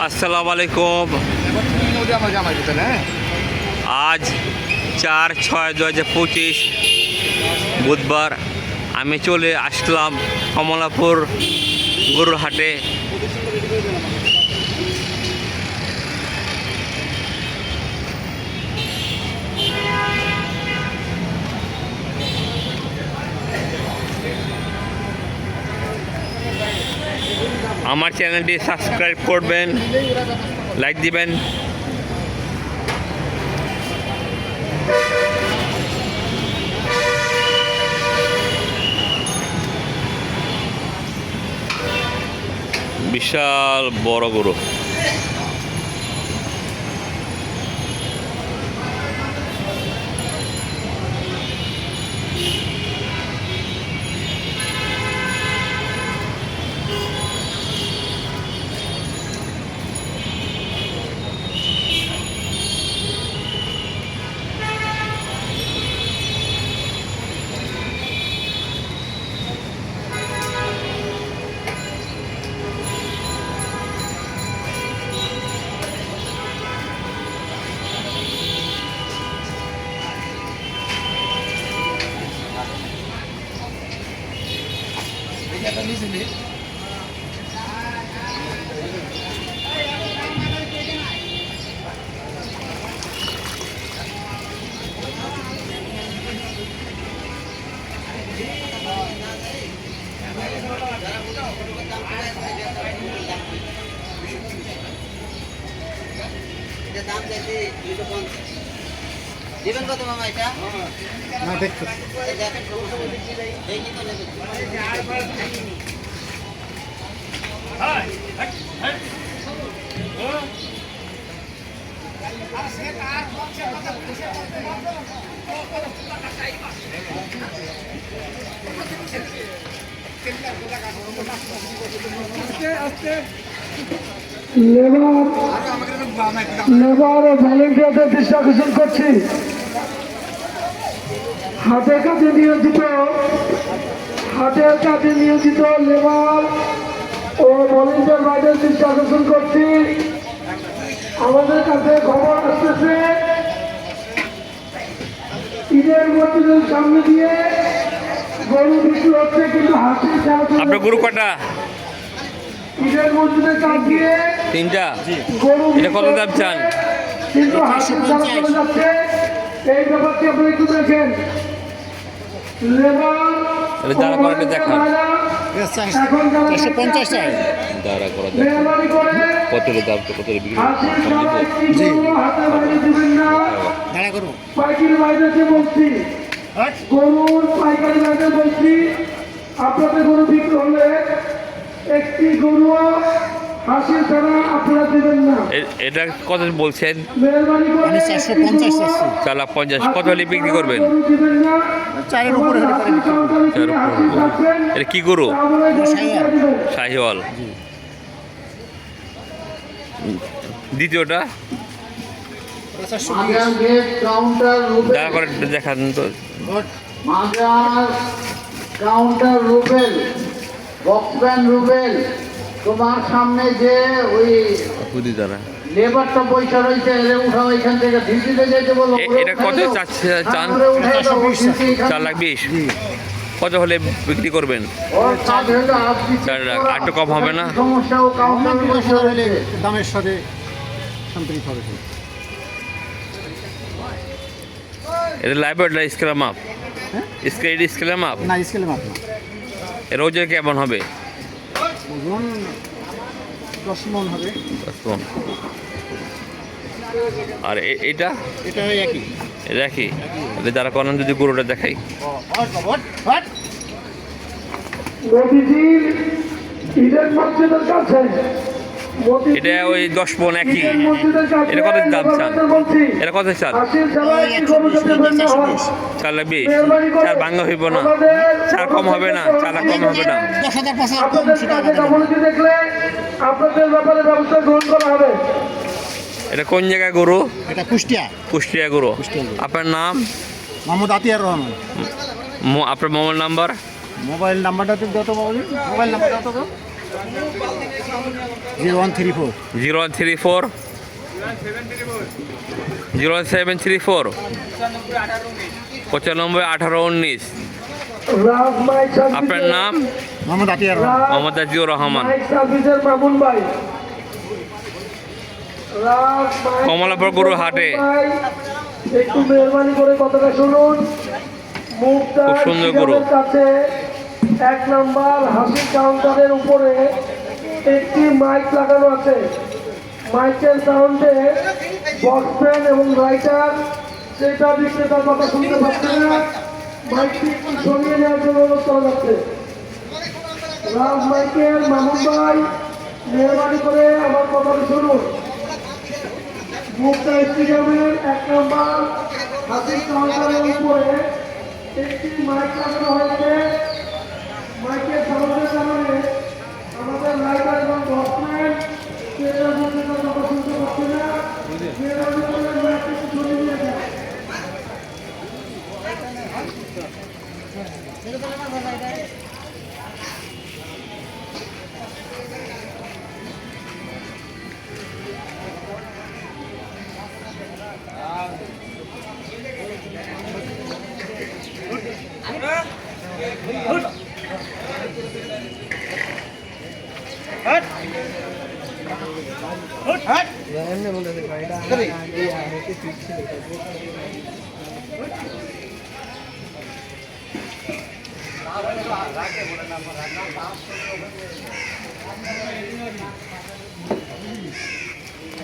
আসসালামু আলাইকুম। আজ 4/6/2025 বুধবার আমি চলে আসলাম কমলাপুর গরুর হাটে। আমার চ্যানেলটি সাবস্ক্রাইব করবেন, লাইক দিবেন। বিশাল বড় গরু। দিবেন কত মামা এটা? না দেখতে লেবার ও ভলেন্টিয়ারদের দৃষ্টি আকর্ষণ করছি। হাটের কাজে নিয়োজিত লেবার ও ভলেন্টিয়ার ভাইদের দৃষ্টি আকর্ষণ করছি। আমাদের কাছে খবর আসতেছে ঈদের মসজিদের সামনে দিয়ে গরু বিক্রি হচ্ছে, কিন্তু হাসির আপনার গরু কটা? ঈদের মসজিদের কাছ দিয়ে তিনটা। গরু এটা কত দাম চান? কিন্তু হাসির ছাড়া চলে যাচ্ছে। এই ব্যাপারটি আপনি একটু দেখেন। লেবার যারা করে দেখান, এখন 450 টাকা যারা করে মেহরবানি করে কত দাম, কত বিক্রি হাসির ছাড়া একটি গরু হাতে বাইরে দিবেন না। দাঁড়া করবো। পাইকারি বাইরেতে বলছি, গরুর পাইকারি বাইরে বলছি, আপনাদের গরু বিক্রি হলে একটি গরু হাসির ছাড়া আপনারা দেবেন না। এটা কত বলছেন? মেহরবানি করে আমি 450 চাচ্ছি। 450। কত হলে বিক্রি করবেন? গরু দিবেন না। চারের উপরে হলে পরে বিক্রি করবো। এটা কি গরু? শাহিওয়াল। দ্বিতীয়টা যারা করে দেখান তো। কাউন্টার রুবেল, বক্সম্যান রুবেল, তোমার সামনে যে ওই বুঝি যারা লেবারটা পয়সা রয়েছে উঠাও এখান থেকে ভিজিতে যেতে বলো। এটা কত চাচ্ছে চান? 4,20,000। কত হলে বিক্রি করবেন? ওর কাজ হলো আপনি 4 লাখ। আর একটু কম হবে না? সমস্যা ও কাউন্টার পয়সা হলে রয়েছে। দামের সাথে সম্পৃক্ত হবে। এটা লাইভ স্কেল মাপ, স্কেল মাপ। না স্কেলে মাপ না। এর ওজন কেমন হবে? ওজন 10 মণ হবে। 10 মণ। আর এটা এটা একই। দেখি যারা করেন, যদি গরুটা দেখাই। মোদিজির ঈদের মসজিদের কাছে এটা ওই 10 মণ একই। এটা কত দাম চান? এটা কত চান? 4,20,000। 4 ভাঙা হইব না, 4 কম হবে না, 4 লাখ কম হবে না। 10,000 কম সেটা দেখলে আপনাদের ব্যাপারে ব্যবস্থা গ্রহণ করা হবে। এটা কোন জায়গায় গরু? এটা কুষ্টিয়া। কুষ্টিয়া গরু। কুষ্টিয়া গরু। আপনার নাম? মোহাম্মদ আতিয়ার রহমান। আপনার মোবাইল নাম্বার? মোবাইল নাম্বারটা তো যত মোবাইল নাম্বারটা তো 0134 0134 0734 95 18 19। রাজ মাইক আপনার নাম? মোহাম্মদ আতিয়ার রহমান। মোহাম্মদ আজিউর রহমান, মাইক সার্ভিসের মামুন ভাই। রাজ মাইক কমলাপুর গরুর হাটে। ভাই, একটু মেহরবানি করে কথাটা শুনুন। মুক্তা খুব সুন্দর গরু। স্টেডিয়ামের কাছে 1 নাম্বার হাসির কাউন্টারের উপরে একটি মাইক লাগানো আছে। মাইকের সাউন্ডে বক্সম্যান এবং রাইটার সেটা বিক্রেতার কথা শুনতে পাচ্ছে না। মাইকটি একটু সরিয়ে নেওয়ার জন্য অনুরোধ করা যাচ্ছে। রাজ মাইকের মামুন ভাই, মেহরবানি করে আমার কথাটা শুনুন। মুক্তা স্টেডিয়ামের 1 নম্বর হাতির কাউন্টারের উপরে একটি মাইক লাগানো হয়েছে। মাইকের সাউন্ডের কারণে আমাদের রাইটার এবং বক্সম্যান সেটার মধ্যে কথা শুনতে পাচ্ছে না। মেহরবানি করে মাইকটি একটু সরিয়ে নিয়ে যায়।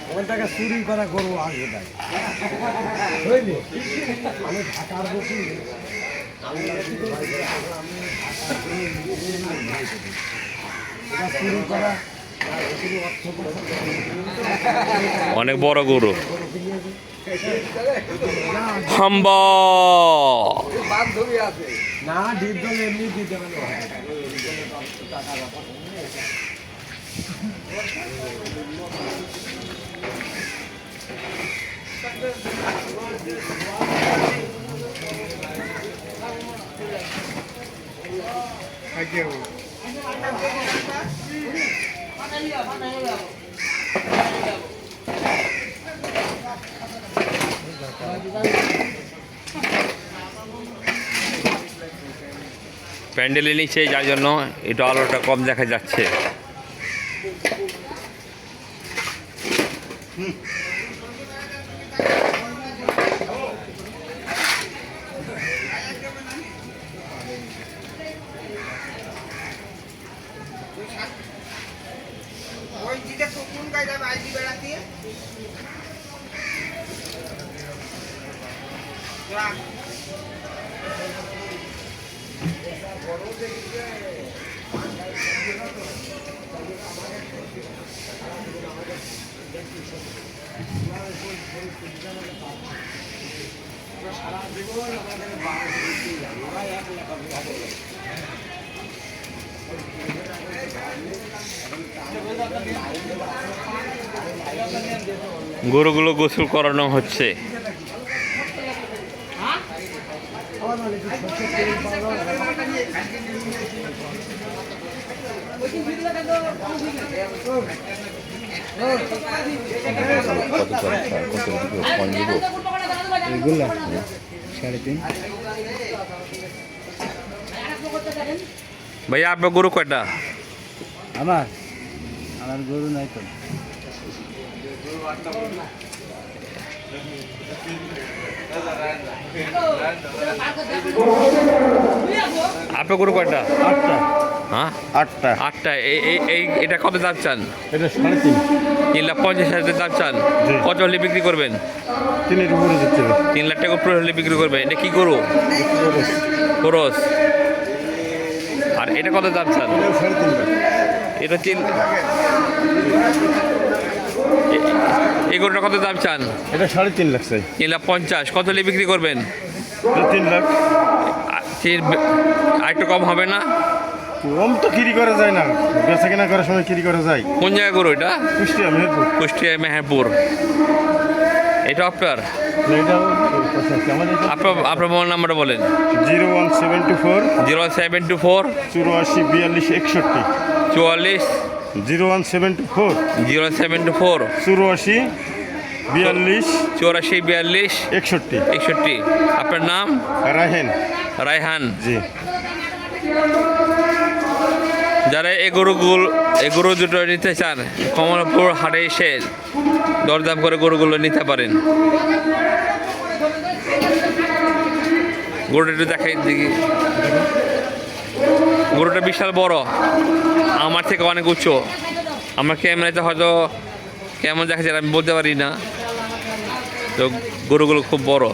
ওখানটাকে চুরি করা গরু আসবে তাই বুঝলি আমি ঢাকার বসি চুরি করা অনেক বড় গরু। হাম্বা না ডিপ দল এমনি দিতে পারবে প্যান্ডেলের নিচে, যার জন্য এটা আলোটা কম দেখা যাচ্ছে। গরুগুলো গোসল করানো হচ্ছে। এগুলা 3.5। ভাইয়া আপনার গরু কয়টা? আমার গরু নাই তো আপনার গরু কয়টা? 8টা। হ্যাঁ 8টা। 8টা। এটা কত দাম চান? এটা 3.5। 3,50,000 দাম চান। জি। কত হলে বিক্রি করবেন? 3 এর উপরে যাচ্ছে। 3 লাখ টাকা উপরে হলে বিক্রি করবেন। এটা কি গরু? খরচ। আর এটা কত দাম চান? 3.5 লাখ। এটা এই গরুটা কত দাম চান? এটা 3.5 লাখ চাই। 3,50,000। কত হলে বিক্রি করবেন? 3 লাখ। আর একটু কম হবে না? কম তো কিরি করা যায় না, বেচা কেনা করার সময় কিরি করা যায়। কোন জায়গা গরু এটা? কুষ্টিয়া মেহেরপুর। কুষ্টিয়া মেহেরপুর। এটা আপনার? আপনার মোবাইল নাম্বারটা বলেন। 01724 0724 84 42 61। 44 0174 074 84 42 84 42 61 61। আপনার নাম? রাহেন। রায়হান। জি। যারা এই গরু দুটো নিতে চান কমলাপুর হাটে এসে দরদাম করে গরুগুলো নিতে পারেন। গরুটা একটু দেখাই দেখি। গরুটা বিশাল বড়, আমার থেকে অনেক উঁচু। আমার ক্যামেরাতে হয়তো কেমন দেখা যায় আমি বলতে পারি না, তো গরুগুলো খুব বড়।